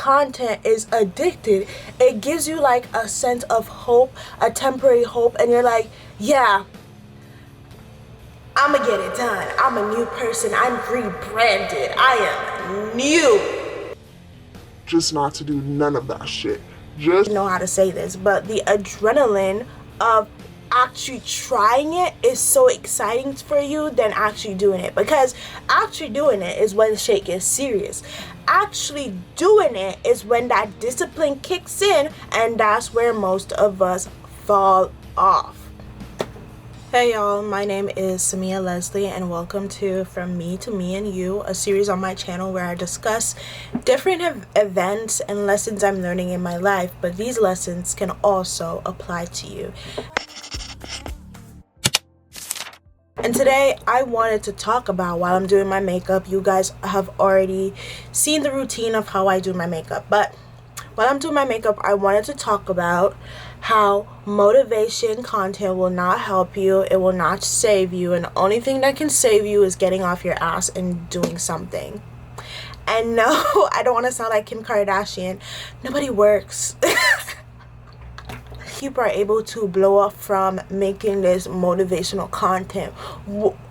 content is addicted. It gives you like a sense of hope, a temporary hope, and you're like, yeah, I'm gonna get it done. I'm a new person. I'm rebranded. I am new. Just not to do none of that shit. Just know how to say this, but the adrenaline of actually trying it is so exciting for you than actually doing it, because actually doing it is when shit gets serious. Actually doing it is when that discipline kicks in, and that's where most of us fall off. Hey y'all, my name is Samia Leslie, and welcome to From Me to Me and You, a series on my channel where I discuss different events and lessons I'm learning in my life, but these lessons can also apply to you. And today I wanted to talk about, while I'm doing my makeup, you guys have already seen the routine of how I do my makeup, but while I'm doing my makeup, I wanted to talk about how motivation content will not help you, it will not save you, and the only thing that can save you is getting off your ass and doing something. And no, I don't want to sound like Kim Kardashian. Nobody works. People are able to blow up from making this motivational content.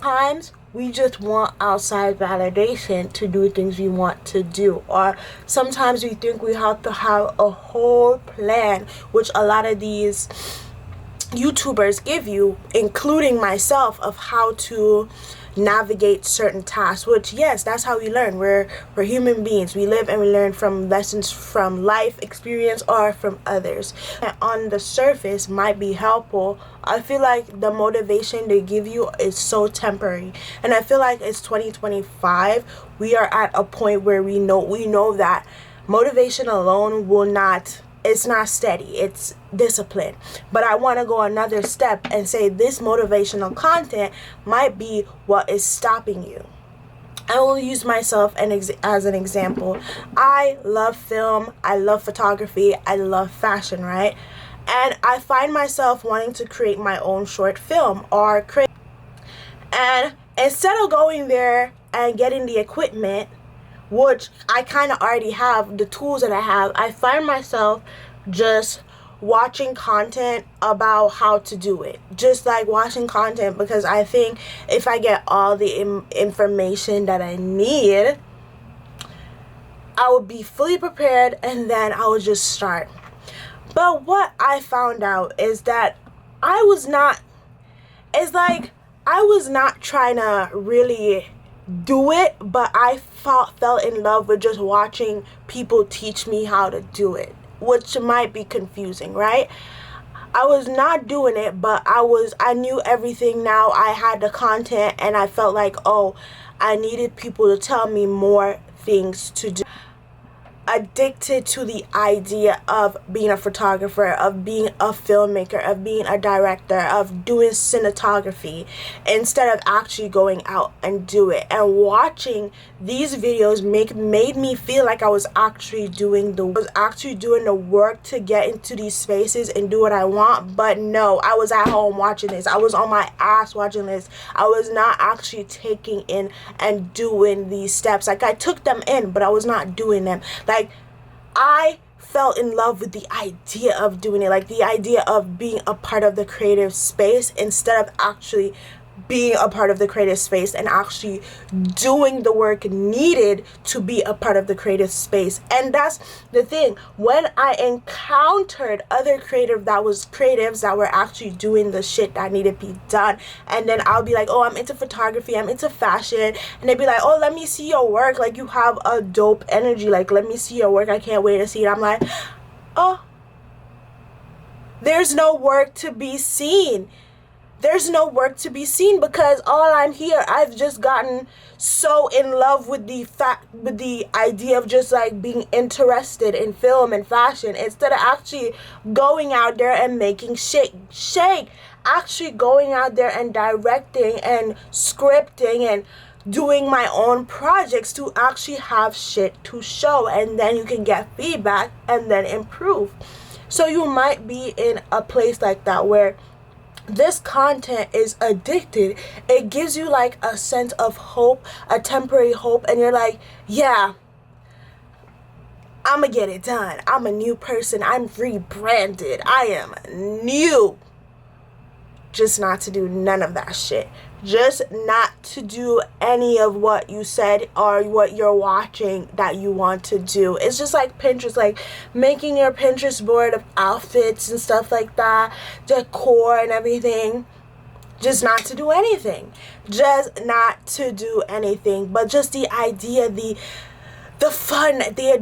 Times we just want outside validation to do things we want to do, or sometimes we think we have to have a whole plan, which a lot of these YouTubers give you, including myself, of how to navigate certain tasks, which yes, that's how we learn. We're human beings. We live and we learn from lessons from life experience or from others. And on the surface might be helpful. I feel like the motivation they give you is so temporary, and I feel like it's 2025. We are at a point where we know that motivation alone will not, it's not steady, it's discipline. But I want to go another step and say this motivational content might be what is stopping you. I will use myself as an example. I love film, I love photography, I love fashion, right? And I find myself wanting to create my own short film or create, and instead of going there and getting the equipment, which I kind of already have, the tools that I have, I find myself just watching content about how to do it. Just like watching content, because I think if I get all the information that I need, I would be fully prepared, and then I would just start. But what I found out is that I was not trying to really do it, but I fell in love with just watching people teach me how to do it, which might be confusing, right? I was not doing it, but I knew everything now. I had the content, and I felt like, oh, I needed people to tell me more things to do. Addicted to the idea of being a photographer, of being a filmmaker, of being a director, of doing cinematography, instead of actually going out and do it. And watching these videos made me feel like I was actually doing the work to get into these spaces and do what I want. But no, I was at home watching this. I was on my ass watching this. I was not actually taking in and doing these steps. Like, I took them in, but I was not doing them. Like, I fell in love with the idea of doing it, like the idea of being a part of the creative space, instead of actually being a part of the creative space and actually doing the work needed to be a part of the creative space. And that's the thing. When I encountered other creatives that were actually doing the shit that needed to be done, and then I'll be like, oh, I'm into photography, I'm into fashion, and they'd be like, oh, let me see your work, like you have a dope energy, like let me see your work, I can't wait to see it. I'm like, oh, there's no work to be seen. There's no work to be seen, because I've just gotten so in love with the idea of just like being interested in film and fashion, instead of actually going out there and making shake, actually going out there and directing and scripting and doing my own projects to actually have shit to show, and then you can get feedback and then improve. So you might be in a place like that where this content is addicted. It gives you like a sense of hope, a temporary hope, and you're like, yeah, I'm gonna get it done. I'm a new person. I'm rebranded. I am new. Just not to do none of that shit. Just not to do any of what you said or what you're watching that you want to do. It's just like Pinterest, like making your Pinterest board of outfits and stuff like that, decor and everything. Just not to do anything. Just not to do anything. But just the idea, the fun, the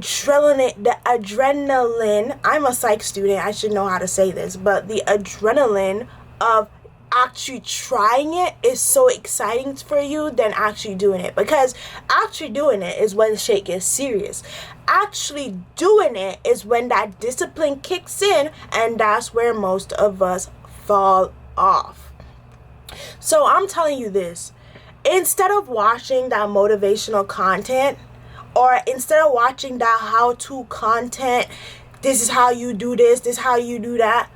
adrenaline. I'm a psych student. I should know how to say this, but the adrenaline of actually trying it is so exciting for you than actually doing it, because actually doing it is when shit gets serious. Actually doing it is when that discipline kicks in, and that's where most of us fall off. So I'm telling you this, instead of watching that motivational content, or instead of watching that how-to content, this is how you do this is how you do that,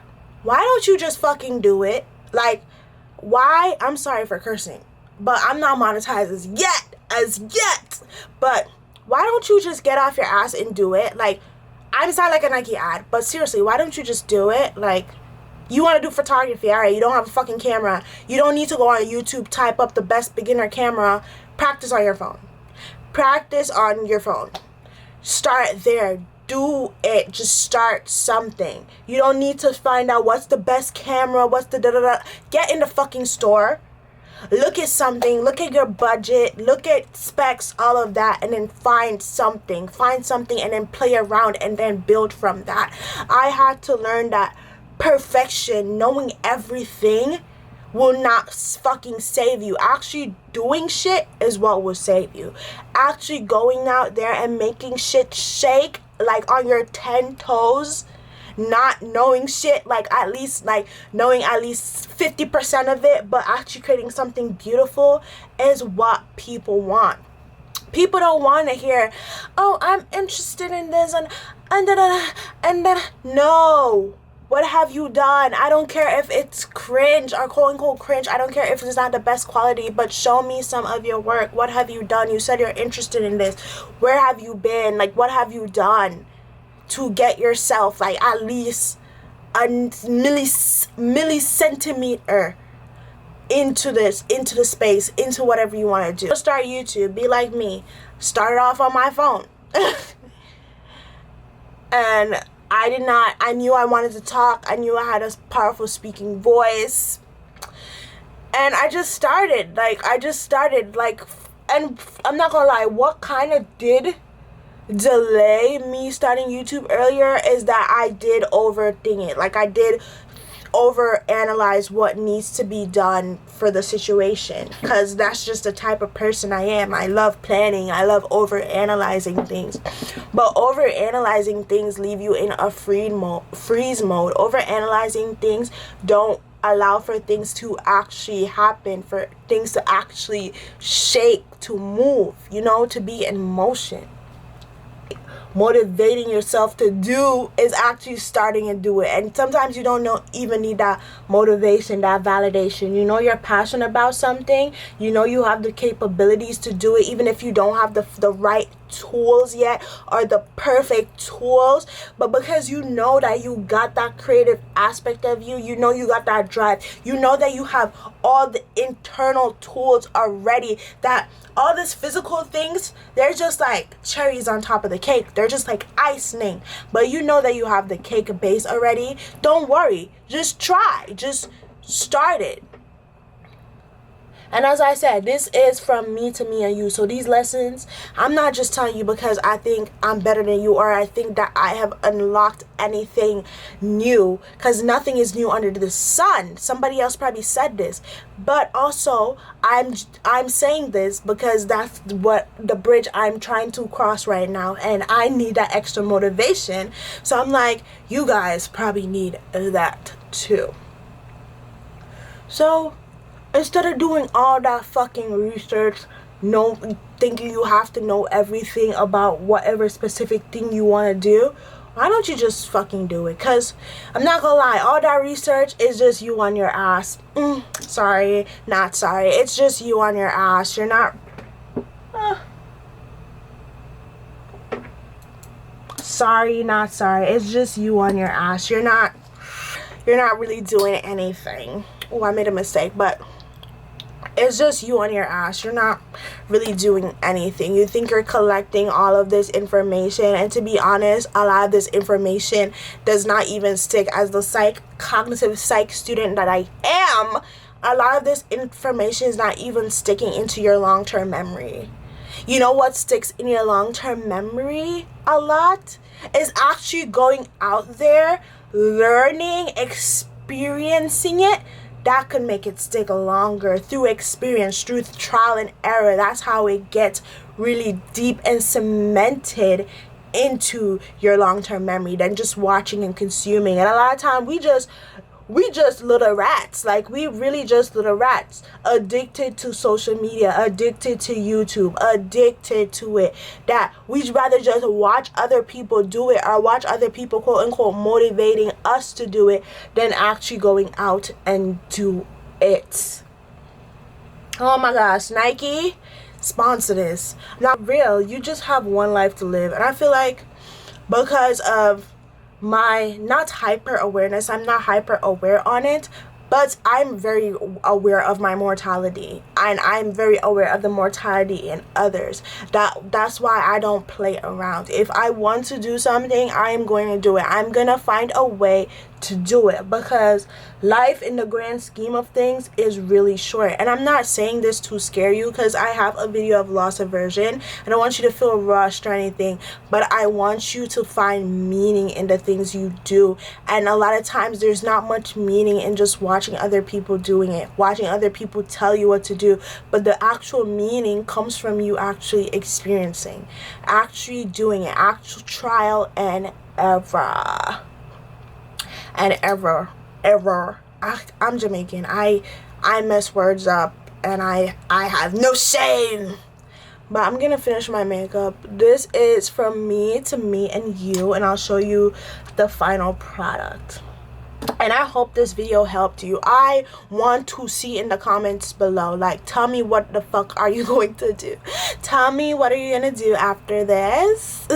why don't you just fucking do it? Like, why? I'm sorry for cursing, but I'm not monetized as yet. But why don't you just get off your ass and do it? Like, I sound like a Nike ad, but seriously, why don't you just do it? Like, you want to do photography, all right, you don't have a fucking camera. You don't need to go on YouTube, type up the best beginner camera. Practice on your phone. Practice on your phone. Start there. Do it. Just start something. You don't need to find out what's the best camera, what's the da-da-da. Get in the fucking store. Look at something. Look at your budget. Look at specs, all of that, and then find something. Find something and then play around and then build from that. I had to learn that perfection, knowing everything, will not fucking save you. Actually doing shit is what will save you. Actually going out there and making shit shake, like on your 10 toes, not knowing shit, like at least like knowing at least 50% of it, but actually creating something beautiful is what people want. People don't want to hear, oh, I'm interested in this and then no. What have you done? I don't care if it's cringe or quote unquote cringe. I don't care if it's not the best quality, but show me some of your work. What have you done? You said you're interested in this. Where have you been? Like, what have you done to get yourself like at least a millicentimeter into the space, into whatever you want to do. Start YouTube. Be like me. Start off on my phone. And I knew I wanted to talk. I knew I had a powerful speaking voice. And I just started, and I'm not gonna lie, what kind of did delay me starting YouTube earlier is that I did overthink it. Like, I did overanalyze what needs to be done for the situation, because that's just the type of person I am. I love planning. I love overanalyzing things, but overanalyzing things leave you in a freeze mode. Overanalyzing things don't allow for things to actually happen, for things to actually shake, to move, to be in motion. Motivating yourself to do is actually starting and do it. And sometimes you don't even need that motivation, that validation. You're passionate about something. You have the capabilities to do it, even if you don't have the right tools yet or the perfect tools. But because you know that you got that creative aspect of you, you got that drive, that you have all the internal tools already, that all these physical things, they're just like cherries on top of the cake. They're just like icing. But that you have the cake base already. Don't worry. Just try. Just start it. And as I said, this is from me to me and you. So these lessons, I'm not just telling you because I think I'm better than you, or I think that I have unlocked anything new, because nothing is new under the sun. Somebody else probably said this. But also, I'm saying this because that's what the bridge I'm trying to cross right now, and I need that extra motivation. So I'm like, you guys probably need that too. So instead of doing all that fucking research, thinking you have to know everything about whatever specific thing you want to do, why don't you just fucking do it? Because I'm not gonna lie, all that research is just you on your ass. Sorry, not sorry. It's just you on your ass. You're not... sorry, not sorry. It's just you on your ass. You're not really doing anything. Oh, I made a mistake, but it's just you on your ass. You're not really doing anything. You think you're collecting all of this information, and to be honest, a lot of this information does not even stick. As the cognitive psych student that I am, a lot of this information is not even sticking into your long-term memory. You know what sticks in your long-term memory a lot is actually going out there, learning, experiencing it. That could make it stick longer through experience, through trial and error. That's how it gets really deep and cemented into your long-term memory than just watching and consuming. And a lot of time we just little rats. Like, we really just little rats, addicted to social media, addicted to YouTube, addicted to it, that we'd rather just watch other people do it, or watch other people, quote unquote, motivating us to do it, than actually going out and do it. Oh my gosh, Nike, sponsor this. Not real. You just have one life to live. And I feel like because of my not hyper awareness, I'm not hyper aware on it, but I'm very aware of my mortality, and I'm very aware of the mortality in others. That's why I don't play around. If I want to do something, I am going to do it. I'm gonna find a way to do it, because life in the grand scheme of things is really short. And I'm not saying this to scare you, because I have a video of loss aversion. I don't want you to feel rushed or anything, but I want you to find meaning in the things you do. And a lot of times there's not much meaning in just watching other people doing it, watching other people tell you what to do, but the actual meaning comes from you actually experiencing, actually doing it, actual trial and error. And ever. I'm Jamaican. I mess words up, and I have no shame. But I'm gonna finish my makeup. This is from me to me and you, and I'll show you the final product. And I hope this video helped you. I want to see in the comments below, like, tell me what the fuck are you going to do. Tell me, what are you gonna do after this?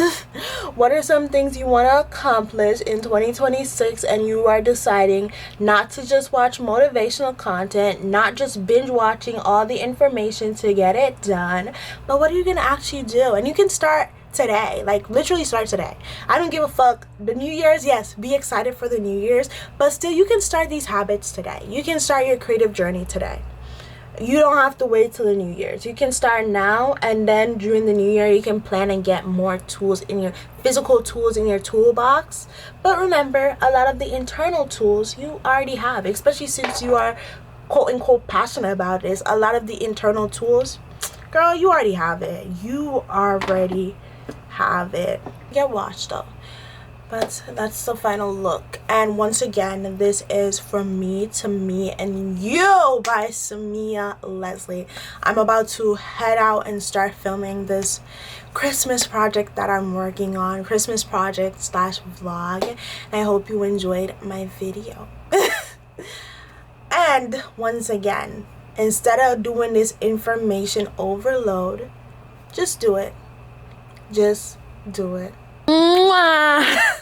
What are some things you want to accomplish in 2026, and you are deciding not to just watch motivational content, not just binge watching all the information to get it done, but what are you gonna actually do? And you can start today, like literally start today. I don't give a fuck. The New Year's, yes, be excited for the New Year's, but still, you can start these habits today. You can start your creative journey today. You don't have to wait till the New Year's. You can start now, and then during the New Year you can plan and get more tools in your physical tools in your toolbox. But remember, a lot of the internal tools you already have, especially since you are quote unquote passionate about this. A lot of the internal tools, girl, you already have it. You already have it. Get washed though, but that's the final look. And once again, this is From Me to Me and You by Samia Leslie. I'm about to head out and start filming this Christmas project that I'm working on, Christmas project / vlog, and I hope you enjoyed my video. And once again, instead of doing this information overload, just do it. Just do it. Mwah!